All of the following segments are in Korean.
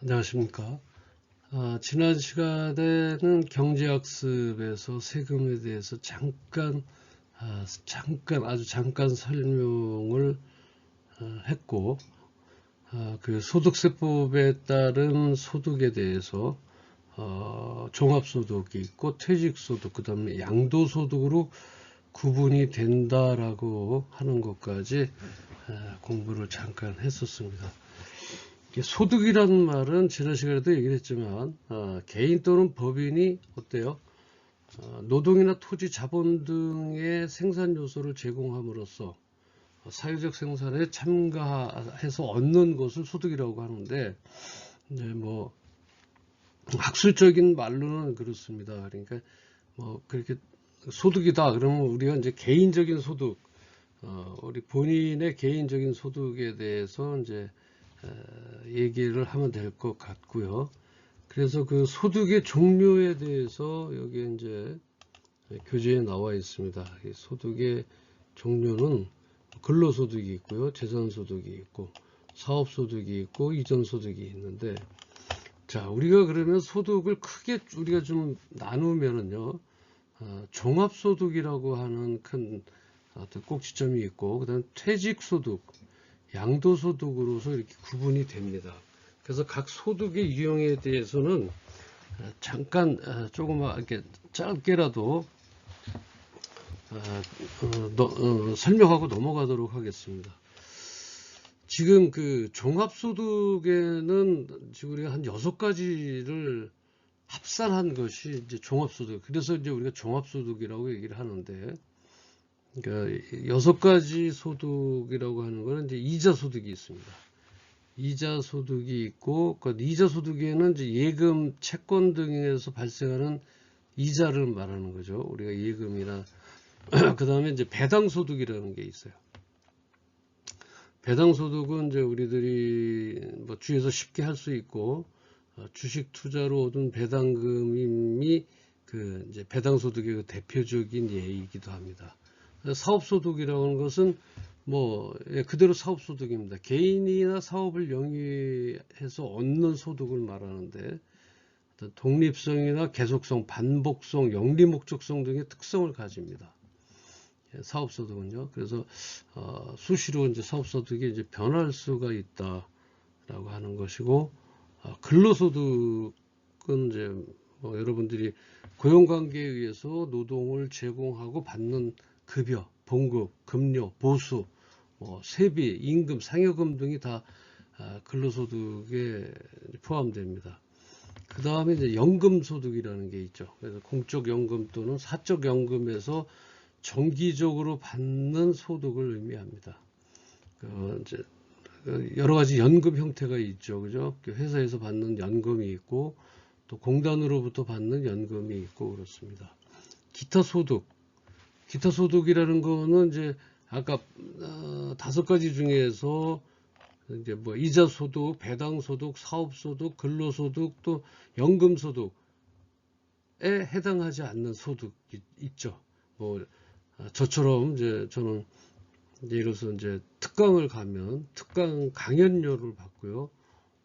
안녕하십니까. 지난 시간에는 경제학습에서 세금에 대해서 아주 잠깐 설명을 했고, 그 소득세법에 따른 소득에 대해서 종합소득이 있고 퇴직소득, 그 다음에 양도소득으로 구분이 된다라고 하는 것까지 공부를 잠깐 했었습니다. 소득이라는 말은 지난 시간에도 얘기를 했지만 개인 또는 법인이 어때요? 노동이나 토지, 자본 등의 생산 요소를 제공함으로써 사회적 생산에 참가해서 얻는 것을 소득이라고 하는데, 이제 뭐 학술적인 말로는 그렇습니다. 그러니까 뭐 그렇게 소득이다 그러면 우리가 이제 개인적인 소득, 우리 본인의 개인적인 소득에 대해서 이제 얘기를 하면 될 것 같고요. 그래서 그 소득의 종류에 대해서 여기 이제 교재에 나와 있습니다. 소득의 종류는 근로소득이 있고요, 재산소득이 있고, 사업소득이 있고, 이전소득이 있는데, 자, 우리가 그러면 소득을 크게 우리가 좀 나누면은요, 종합소득이라고 하는 큰 꼭지점이 있고, 그 다음 퇴직소득, 양도소득으로서 이렇게 구분이 됩니다. 그래서 각 소득의 유형에 대해서는 잠깐 조금만 이렇게 짧게라도 설명하고 넘어가도록 하겠습니다. 지금 그 종합소득에는 지금 우리가 한 6가지를 합산한 것이 이제 종합소득. 그래서 이제 우리가 종합소득이라고 얘기를 하는데, 그러니까 6가지 소득이라고 하는 거는 이제 이자소득이 있습니다. 이자소득이 있고, 그 이자소득에는 이제 예금, 채권 등에서 발생하는 이자를 말하는 거죠. 우리가 예금이나 그 다음에 이제 배당소득이라는 게 있어요. 배당소득은 이제 우리들이 뭐 주위에서 쉽게 할 수 있고, 주식 투자로 얻은 배당금이 그 이제 배당소득의 그 대표적인 예이기도 합니다. 사업소득이라고 하는 것은 뭐 그대로 사업소득입니다. 개인이나 사업을 영위해서 얻는 소득을 말하는데, 독립성이나 계속성, 반복성, 영리목적성 등의 특성을 가집니다. 사업소득은요. 그래서 수시로 이제 사업소득이 이제 변할 수가 있다라고 하는 것이고, 근로소득은 이제 뭐 여러분들이 고용관계에 의해서 노동을 제공하고 받는 급여, 봉급, 급료, 보수, 세비, 임금, 상여금 등이 다 근로소득에 포함됩니다. 그 다음에 이제 연금소득이라는 게 있죠. 그래서 공적연금 또는 사적연금에서 정기적으로 받는 소득을 의미합니다. 이제 여러 가지 연금 형태가 있죠. 그죠? 회사에서 받는 연금이 있고, 또 공단으로부터 받는 연금이 있고, 그렇습니다. 기타 소득. 기타 소득이라는 거는 이제 아까 5가지 중에서 이제 뭐 이자 소득, 배당 소득, 사업 소득, 근로 소득, 또 연금 소득에 해당하지 않는 소득이 있죠. 뭐 저처럼 이제 저는 이제 예를 들어서 이제 특강을 가면 특강 강연료를 받고요.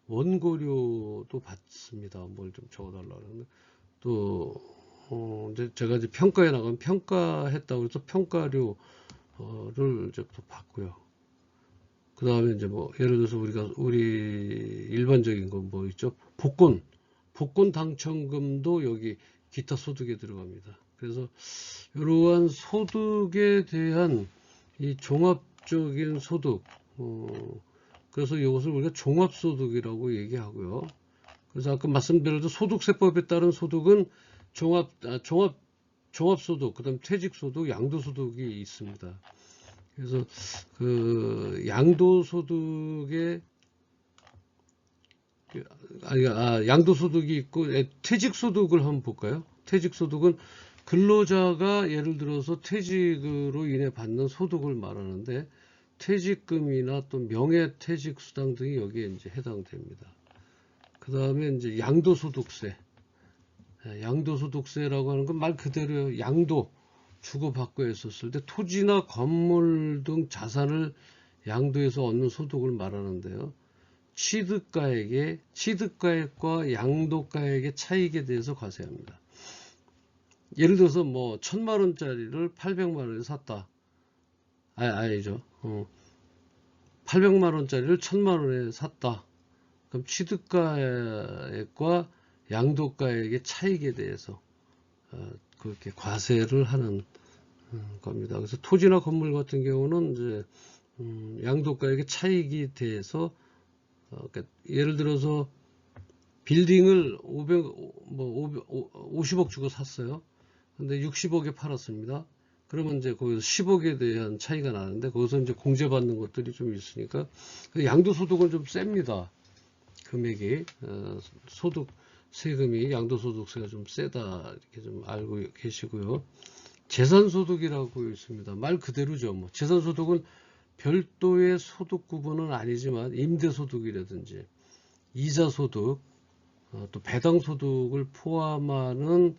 원고료도 받습니다. 뭘 좀 적어달라고 하는데, 또 이제 제가 이제 평가에 나가면 평가했다고 해서 평가료를 이제 또 받고요. 그 다음에 이제 뭐 예를 들어서 우리 일반적인 거 뭐 있죠? 복권 당첨금도 여기 기타 소득에 들어갑니다. 그래서 이러한 소득에 대한 이 종합적인 소득, 그래서 이것을 우리가 종합소득이라고 얘기하고요. 그래서 아까 말씀드렸던 소득세법에 따른 소득은 종합소득, 그 다음 퇴직소득, 양도소득이 있습니다. 그래서 그 양도소득에 양도소득이 있고, 퇴직소득을 한번 볼까요? 퇴직소득은 근로자가 예를 들어서 퇴직으로 인해 받는 소득을 말하는데, 퇴직금이나 또 명예퇴직수당 등이 여기에 이제 해당됩니다. 그 다음에 이제 양도소득세. 양도소득세라고 하는 건 말 그대로 양도, 주고받고 했었을 때 토지나 건물 등 자산을 양도해서 얻는 소득을 말하는데요. 취득가액과 양도가액의 차익에 대해서 과세합니다. 예를 들어서 뭐 1000만원짜리를 800만원에 샀다. 아니죠. 800만원짜리를 1000만원에 샀다. 그럼 취득가액과 양도가액의 차익에 대해서 그렇게 과세를 하는 겁니다. 그래서 토지나 건물 같은 경우는 이제 양도가액의 차익이 대해서 그러니까 예를 들어서 빌딩을 50억 주고 샀어요. 근데 60억에 팔았습니다. 그러면 이제 거기서 10억에 대한 차이가 나는데 거기서 이제 공제받는 것들이 좀 있으니까 양도소득은 좀 셉니다. 금액이 소득 세금이 양도소득세가 좀 세다 이렇게 좀 알고 계시고요. 재산소득이라고 있습니다. 말 그대로죠. 뭐 재산소득은 별도의 소득 구분은 아니지만 임대소득이라든지 이자소득 또 배당소득을 포함하는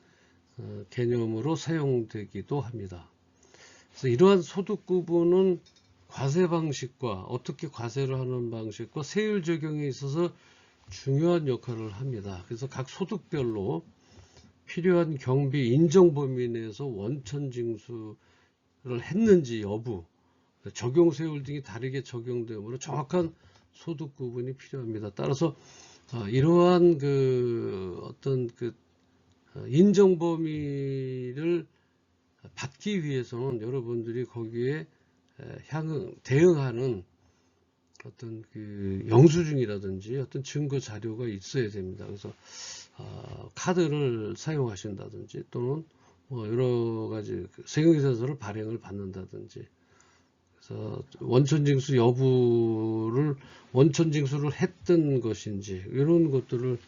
개념으로 사용되기도 합니다. 그래서 이러한 소득 구분은 과세 방식과 어떻게 과세를 하는 방식과 세율 적용에 있어서 중요한 역할을 합니다. 그래서 각 소득별로 필요한 경비 인정 범위 내에서 원천 징수를 했는지 여부, 적용 세율 등이 다르게 적용되므로 정확한 소득 구분이 필요합니다. 따라서 이러한 어떤 인정 범위를 받기 위해서는 여러분들이 거기에 대응하는 어떤 영수증이라든지 어떤 증거 자료가 있어야 됩니다. 그래서 카드를 사용하신다든지 또는 뭐 여러 가지 세금계산서를 발행을 받는다든지 그래서 원천징수 여부를 원천징수를 했던 것인지 이런 것들을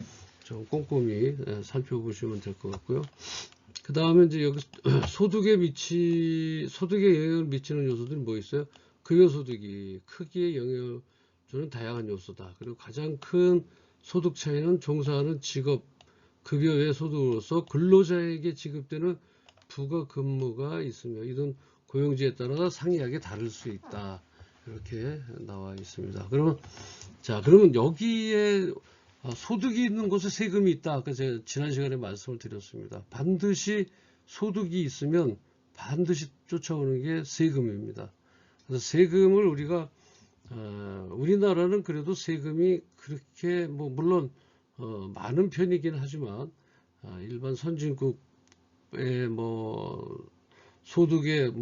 좀 꼼꼼히 살펴보시면 될 것 같고요. 그 다음에 이제 여기 소득에 영향을 미치는 요소들이 뭐 있어요? 급여소득이 크기에 영향을 주는 다양한 요소다. 그리고 가장 큰 소득 차이는 종사하는 직업, 급여 외 소득으로서 근로자에게 지급되는 부가 근무가 있으며 이는 고용지에 따라 상이하게 다를 수 있다. 이렇게 나와 있습니다. 그러면 여기에 소득이 있는 곳에 세금이 있다. 아까 제가 지난 시간에 말씀을 드렸습니다. 반드시 소득이 있으면 반드시 쫓아오는 게 세금입니다. 그래서 세금을 우리나라는 그래도 세금이 그렇게 물론 많은 편이긴 하지만 일반 선진국의 소득의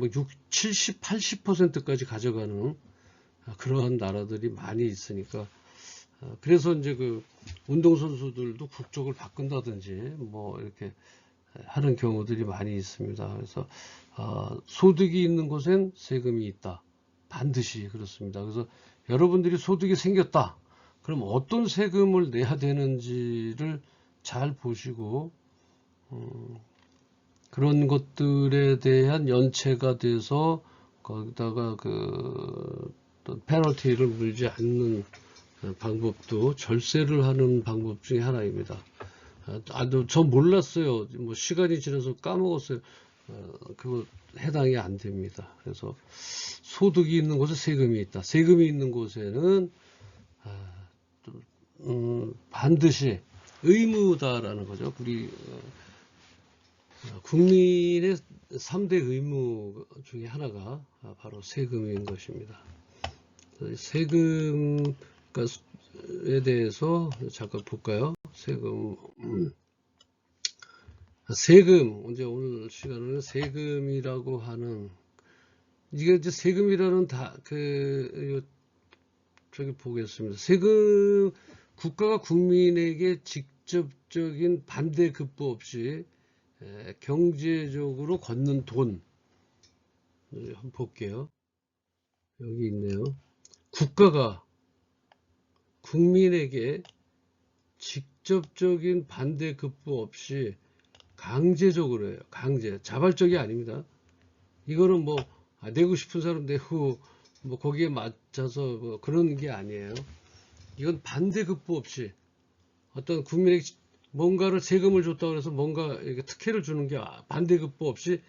70, 80%까지 가져가는 그러한 나라들이 많이 있으니까 그래서 이제 운동선수들도 국적을 바꾼다든지 이렇게 하는 경우들이 많이 있습니다. 그래서 소득이 있는 곳엔 세금이 있다. 반드시 그렇습니다. 그래서 여러분들이 소득이 생겼다. 그럼 어떤 세금을 내야 되는지를 잘 보시고 그런 것들에 대한 연체가 돼서 거기다가 페널티를 물지 않는 방법도 절세를 하는 방법 중에 하나입니다. 저 몰랐어요. 시간이 지나서 까먹었어요. 그거 해당이 안 됩니다. 그래서 소득이 있는 곳에 세금이 있다. 세금이 있는 곳에는 반드시 의무다라는 거죠. 우리 국민의 3대 의무 중에 하나가 바로 세금인 것입니다. 세금에 대해서 잠깐 볼까요? 세금, 이제 오늘 시간은 세금이라고 하는, 이게 이제 세금이라는 저기 보겠습니다. 세금, 국가가 국민에게 직접적인 반대 급부 없이 경제적으로 걷는 돈. 한번 볼게요. 여기 있네요. 국가가 국민에게 직접적인 반대 급부 없이 강제적으로 해요. 자발적이 아닙니다. 이거는 내고 싶은 사람 내고 거기에 맞춰서 그런 게 아니에요. 이건 반대 급부 없이 어떤 국민에게 뭔가를 세금을 줬다고 해서 뭔가 이렇게 특혜를 주는 게 반대 급부 없이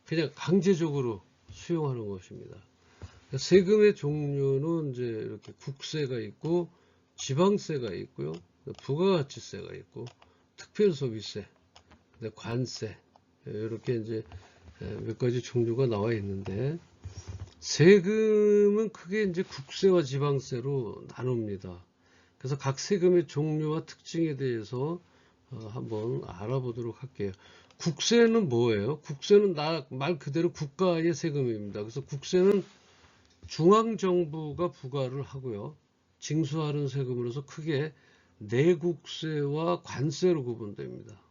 그냥 강제적으로 수용하는 것입니다. 세금의 종류는 이제 이렇게 국세가 있고 지방세가 있고요. 부가가치세가 있고 특별소비세, 관세 이렇게 이제 몇 가지 종류가 나와 있는데 세금은 크게 이제 국세와 지방세로 나눕니다. 그래서 각 세금의 종류와 특징에 대해서 한번 알아보도록 할게요. 국세는 뭐예요? 국세는 말 그대로 국가의 세금입니다. 그래서 국세는 중앙정부가 부과를 하고요. 징수하는 세금으로서 크게 내국세와 관세로 구분됩니다.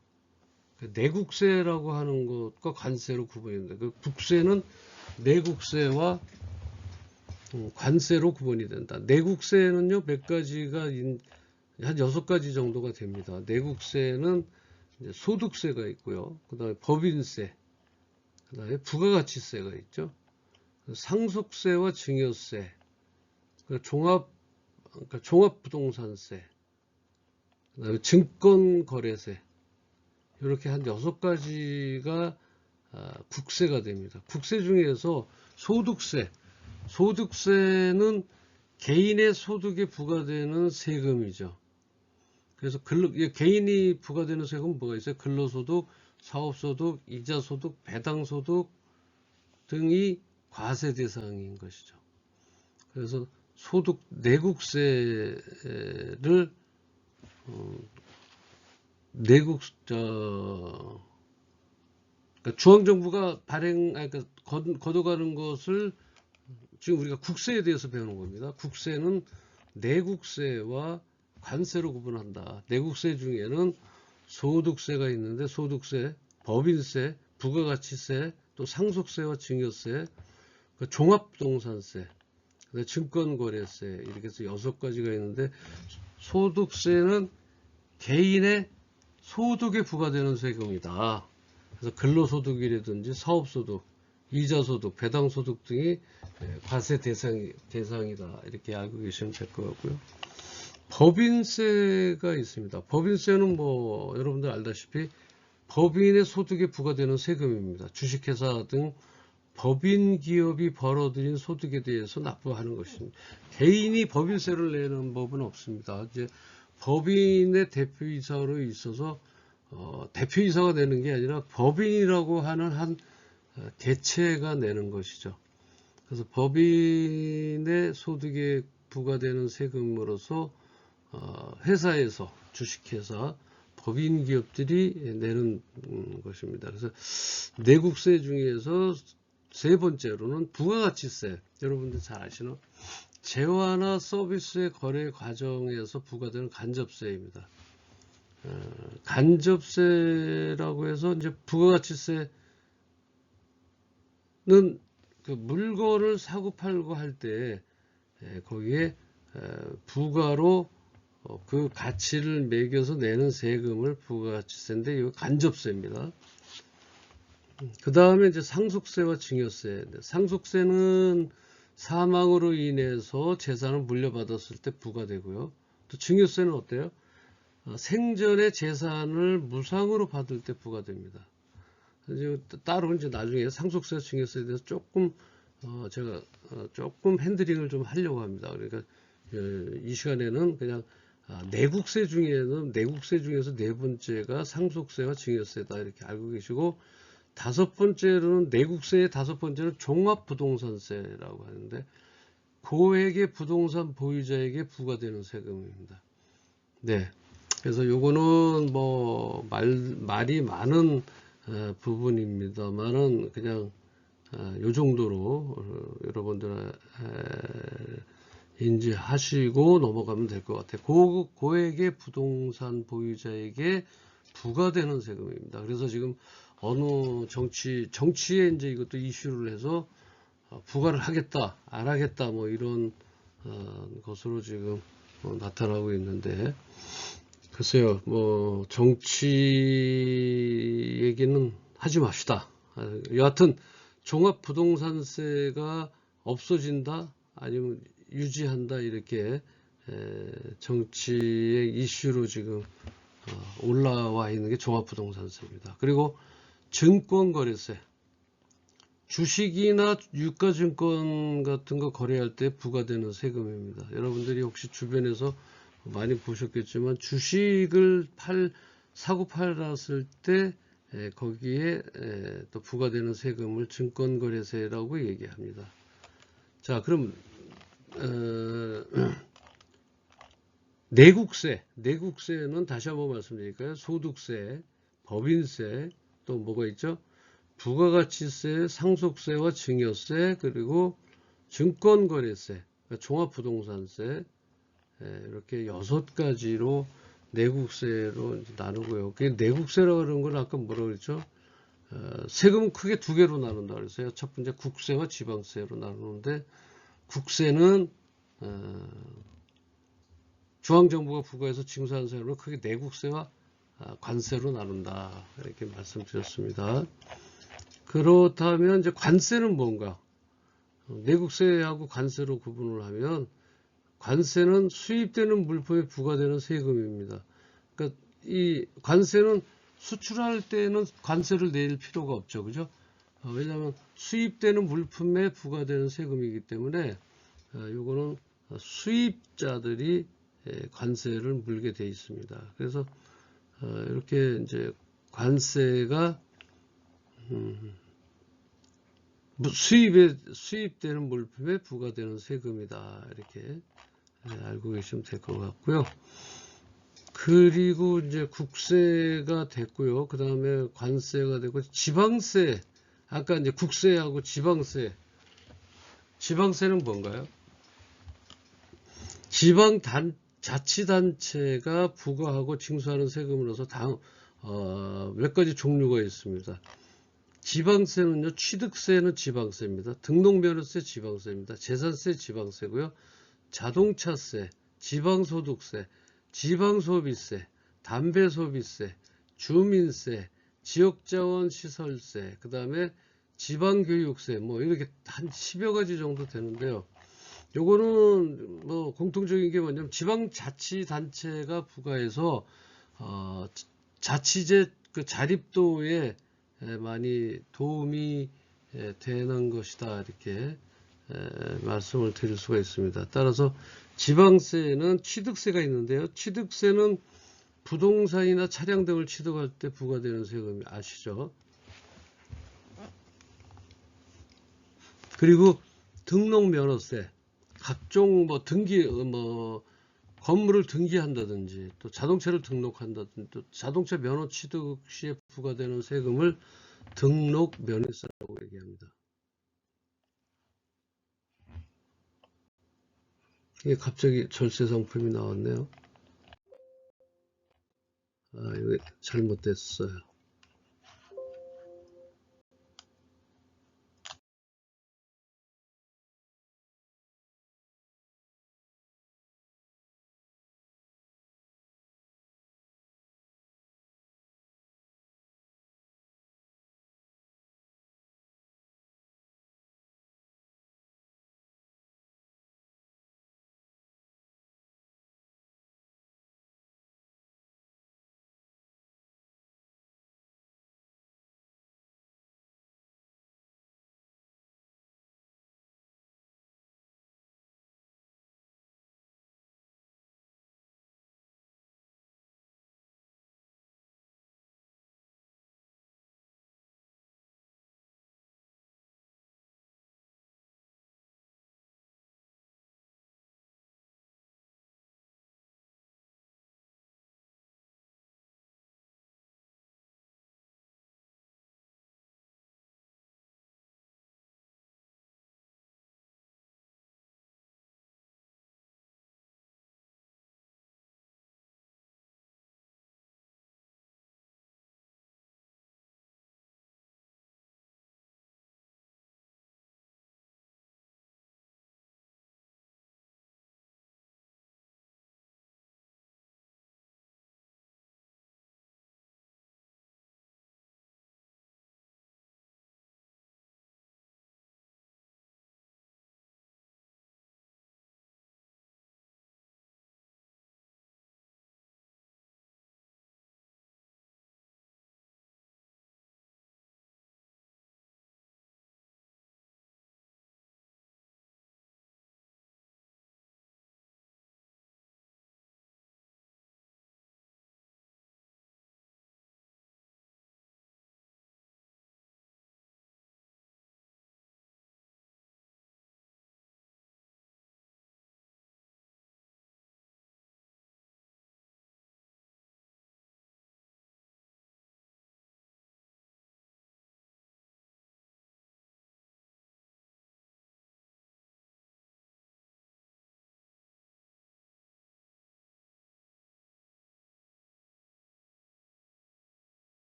내국세라고 하는 것과 관세로 구분됩니다. 그 국세는 내국세와 관세로 구분이 된다. 내국세는요, 몇 가지가, 한 6가지 정도가 됩니다. 내국세는 소득세가 있고요. 그 다음에 법인세, 그 다음에 부가가치세가 있죠. 상속세와 증여세, 종합부동산세, 그 다음에 증권거래세, 이렇게 한 6가지가 국세가 됩니다. 국세 중에서 소득세는 개인의 소득에 부과되는 세금이죠. 그래서 개인이 부과되는 세금은 뭐가 있어요? 근로소득, 사업소득, 이자소득, 배당소득 등이 과세 대상인 것이죠. 그래서 내국세를 그러니까 중앙정부가 그러니까 걷어가는 것을 지금 우리가 국세에 대해서 배우는 겁니다. 국세는 내국세와 관세로 구분한다. 내국세 중에는 소득세가 있는데 소득세, 법인세, 부가가치세, 또 상속세와 증여세, 종합부동산세, 증권거래세 이렇게 해서 6가지가 있는데 소득세는 개인의 소득에 부과되는 세금이다. 그래서 근로소득이라든지 사업소득, 이자소득, 배당소득 등이 과세 대상이다. 이렇게 알고 계시면 될 것 같고요. 법인세가 있습니다. 법인세는 뭐 여러분들 알다시피 법인의 소득에 부과되는 세금입니다. 주식회사 등 법인 기업이 벌어들인 소득에 대해서 납부하는 것입니다. 개인이 법인세를 내는 법은 없습니다. 이제 법인의 대표이사로 있어서 대표이사가 내는 게 아니라 법인이라고 하는 한 개체가 내는 것이죠. 그래서 법인의 소득에 부과되는 세금으로서 회사에서 주식회사 법인 기업들이 내는 것입니다. 그래서 내국세 중에서 세 번째로는 부가가치세. 여러분들 잘 아시는 재화나 서비스의 거래 과정에서 부과되는 간접세입니다. 간접세라고 해서 이제 부가가치세는 그 물건을 사고 팔고 할 때 거기에 부가로 그 가치를 매겨서 내는 세금을 부가가치세인데 이거 간접세입니다. 그 다음에 이제 상속세와 증여세. 상속세는 사망으로 인해서 재산을 물려받았을 때 부과되고요. 또 증여세는 어때요? 생전에 재산을 무상으로 받을 때 부과됩니다. 이제 따로 이제 나중에 상속세, 증여세에 대해서 조금 제가 조금 핸들링을 좀 하려고 합니다. 그러니까 이 시간에는 그냥 내국세 중에서 네 번째가 상속세와 증여세다 이렇게 알고 계시고, 다섯 번째로는 내국세의 다섯 번째는 종합부동산세라고 하는데 고액의 부동산 보유자에게 부과되는 세금입니다. 네. 그래서 요거는 뭐 말이 많은 부분입니다만은 그냥 요 정도로 여러분들 인지하시고 넘어가면 될 것 같아요. 고액의 부동산 보유자에게 부과되는 세금입니다. 그래서 지금 어느 정치에 이제 이것도 이슈를 해서 부과를 하겠다, 안 하겠다, 뭐 이런 것으로 지금 나타나고 있는데, 글쎄요, 뭐 정치 얘기는 하지 맙시다. 여하튼 종합부동산세가 없어진다, 아니면 유지한다, 이렇게 정치의 이슈로 지금 올라와 있는 게 종합부동산세입니다. 그리고 증권거래세, 주식이나 유가증권 같은 거 거래할 때 부과되는 세금입니다. 여러분들이 혹시 주변에서 많이 보셨겠지만 주식을 사고 팔았을 때 거기에 또 부과되는 세금을 증권거래세라고 얘기합니다. 자, 그럼 내국세는 다시 한번 말씀드릴까요? 소득세, 법인세, 또 뭐가 있죠? 부가가치세, 상속세와 증여세, 그리고 증권거래세, 그러니까 종합부동산세, 이렇게 6가지로 내국세로 나누고요. 그 내국세라고 그러는 건 아까 뭐라고 그랬죠? 세금은 크게 2개로 나눈다 그랬어요. 첫 번째 국세와 지방세로 나누는데, 국세는 중앙정부가 부과해서 징수하는 세금을 크게 내국세와 관세로 나눈다, 이렇게 말씀드렸습니다. 그렇다면 이제 관세는 뭔가? 내국세하고 관세로 구분을 하면, 관세는 수입되는 물품에 부과되는 세금입니다. 그러니까 이 관세는 수출할 때는 관세를 낼 필요가 없죠, 그죠? 왜냐하면 수입되는 물품에 부과되는 세금이기 때문에 요거는 수입자들이 관세를 물게 돼 있습니다. 그래서 이렇게 이제 관세가 수입되는 물품에 부과되는 세금이다, 이렇게 알고 계시면 될 것 같고요. 그리고 이제 국세가 됐고요. 그 다음에 관세가 되고 지방세. 아까 이제 국세하고 지방세. 지방세는 뭔가요? 자치단체가 부과하고 징수하는 세금으로서 몇 가지 종류가 있습니다. 지방세는요, 취득세는 지방세입니다. 등록면허세 지방세입니다. 재산세 지방세고요. 자동차세, 지방소득세, 지방소비세, 담배소비세, 주민세, 지역자원시설세, 그 다음에 지방교육세, 뭐 이렇게 한 10여 가지 정도 되는데요. 요거는 뭐 공통적인 게 뭐냐면 지방자치단체가 부과해서 자치제 그 자립도에 많이 도움이 되는 것이다, 이렇게 말씀을 드릴 수가 있습니다. 따라서 지방세는 취득세가 있는데요. 취득세는 부동산이나 차량 등을 취득할 때 부과되는 세금이 아시죠? 그리고 등록면허세, 각종 뭐 건물을 등기한다든지 또 자동차를 등록한다든지 또 자동차 면허 취득 시에 부과되는 세금을 등록면허세라고 얘기합니다. 이게 갑자기 절세 상품이 나왔네요. 이거 잘못됐어요.